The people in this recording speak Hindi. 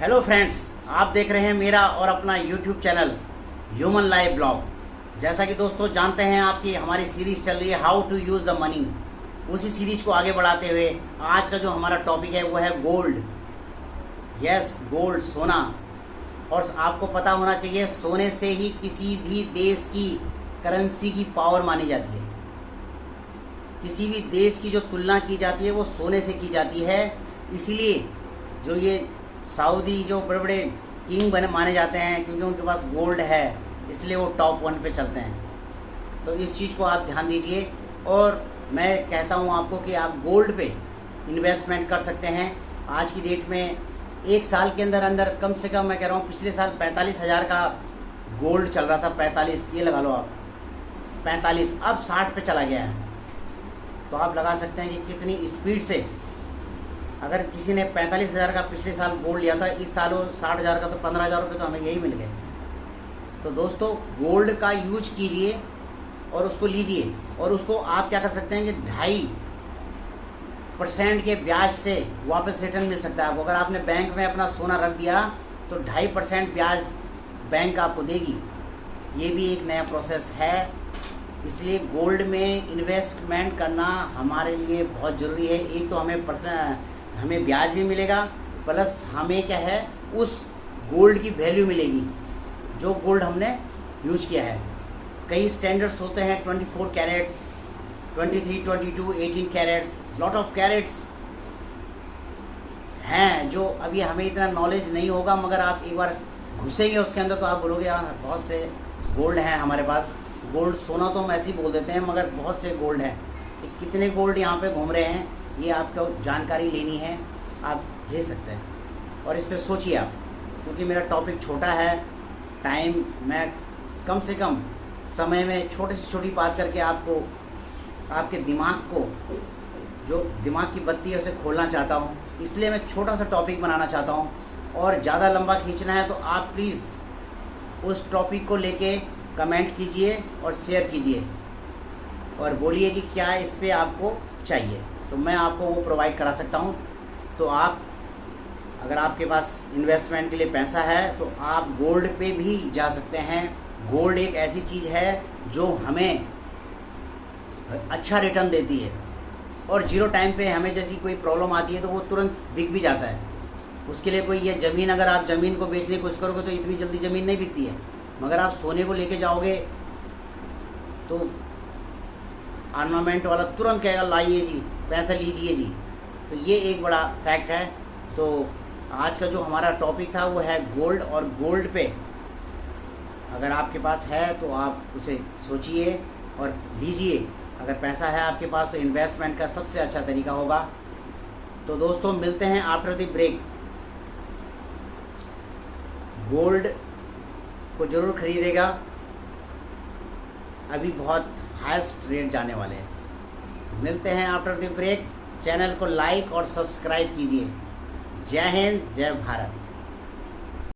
हेलो फ्रेंड्स, आप देख रहे हैं मेरा और अपना YouTube channel human life blog. जैसा कि दोस्तों जानते हैं, आपकी हमारी सीरीज़ चल रही है how to use the money. उसी सीरीज को आगे बढ़ाते हुए आज का जो हमारा टॉपिक है वो है गोल्ड। यस, गोल्ड, सोना। और आपको पता होना चाहिए, सोने से ही किसी भी देश की करेंसी की पावर मानी जाती है। किसी भी देश की जो तुलना की जाती है वो सोने से की जाती है। इसीलिए जो ये सऊदी जो बड़े बड़े किंग माने जाते हैं, क्योंकि उनके पास गोल्ड है, इसलिए वो टॉप 1 पे चलते हैं। तो इस चीज़ को आप ध्यान दीजिए। और मैं कहता हूँ आपको कि आप गोल्ड पे इन्वेस्टमेंट कर सकते हैं। आज की डेट में एक साल के अंदर अंदर कम से कम, मैं कह रहा हूँ, पिछले साल 45,000 का गोल्ड चल रहा था। 45, ये लगा लो आप, 45, अब 60 पे चला गया है। तो आप लगा सकते हैं कि कितनी स्पीड से, अगर किसी ने 45,000 का पिछले साल गोल्ड लिया था, इस साल वो 60,000 का, तो 15,000 रुपये तो हमें यही मिल गए। तो दोस्तों, गोल्ड का यूज कीजिए और उसको लीजिए। और उसको आप क्या कर सकते हैं कि 2.5% के ब्याज से वापस रिटर्न मिल सकता है आपको। अगर आपने बैंक में अपना सोना रख दिया तो 2.5% ब्याज बैंक आपको देगी। ये भी एक नया प्रोसेस है। इसलिए गोल्ड में इन्वेस्टमेंट करना हमारे लिए बहुत ज़रूरी है। एक तो हमें ब्याज भी मिलेगा, प्लस हमें क्या है, उस गोल्ड की वैल्यू मिलेगी जो गोल्ड हमने यूज किया है। कई स्टैंडर्ड्स होते हैं, 24 carats, 23, 22, 18 carats, lot of carats हैं जो अभी हमें इतना नॉलेज नहीं होगा, मगर आप एक बार घुसेंगे उसके अंदर तो आप बोलोगे यार बहुत से गोल्ड हैं हमारे पास। गोल्ड, सोना तो हम ऐसे ही बोल देते हैं, मगर बहुत से गोल्ड हैं। कितने गोल्ड यहाँ पे घूम रहे हैं, ये आपको जानकारी लेनी है, आप ले सकते हैं। और इस पर सोचिए आप, क्योंकि मेरा टॉपिक छोटा है, टाइम मैं कम से कम समय में छोटी से छोटी बात करके आपको, आपके दिमाग को, जो दिमाग की बत्ती है उसे खोलना चाहता हूँ। इसलिए मैं छोटा सा टॉपिक बनाना चाहता हूँ। और ज़्यादा लंबा खींचना है तो आप प्लीज़ उस टॉपिक को लेके कमेंट कीजिए और शेयर कीजिए और बोलिए कि क्या इस पर आपको चाहिए, तो मैं आपको वो प्रोवाइड करा सकता हूँ। तो आप, अगर आपके पास इन्वेस्टमेंट के लिए पैसा है तो आप गोल्ड पे भी जा सकते हैं। गोल्ड एक ऐसी चीज़ है जो हमें अच्छा रिटर्न देती है, और जीरो टाइम पे हमें जैसी कोई प्रॉब्लम आती है तो वो तुरंत बिक भी जाता है। उसके लिए कोई, ये ज़मीन, अगर आप ज़मीन को बेचने की कोशिश करोगे तो इतनी जल्दी ज़मीन नहीं बिकती है, मगर आप सोने को लेके जाओगे तो ऑर्नामेंट वाला तुरंत कहेगा लाइए जी, पैसा लीजिए जी। तो ये एक बड़ा फैक्ट है। तो आज का जो हमारा टॉपिक था वो है गोल्ड। और गोल्ड पे अगर आपके पास है तो आप उसे सोचिए और लीजिए। अगर पैसा है आपके पास तो इन्वेस्टमेंट का सबसे अच्छा तरीका होगा। तो दोस्तों, मिलते हैं आफ्टर द ब्रेक। गोल्ड को ज़रूर खरीदेगा, अभी बहुत हाईएस्ट रेट जाने वाले हैं। मिलते हैं आफ्टर द ब्रेक। चैनल को लाइक और सब्सक्राइब कीजिए। जय हिंद, जय भारत।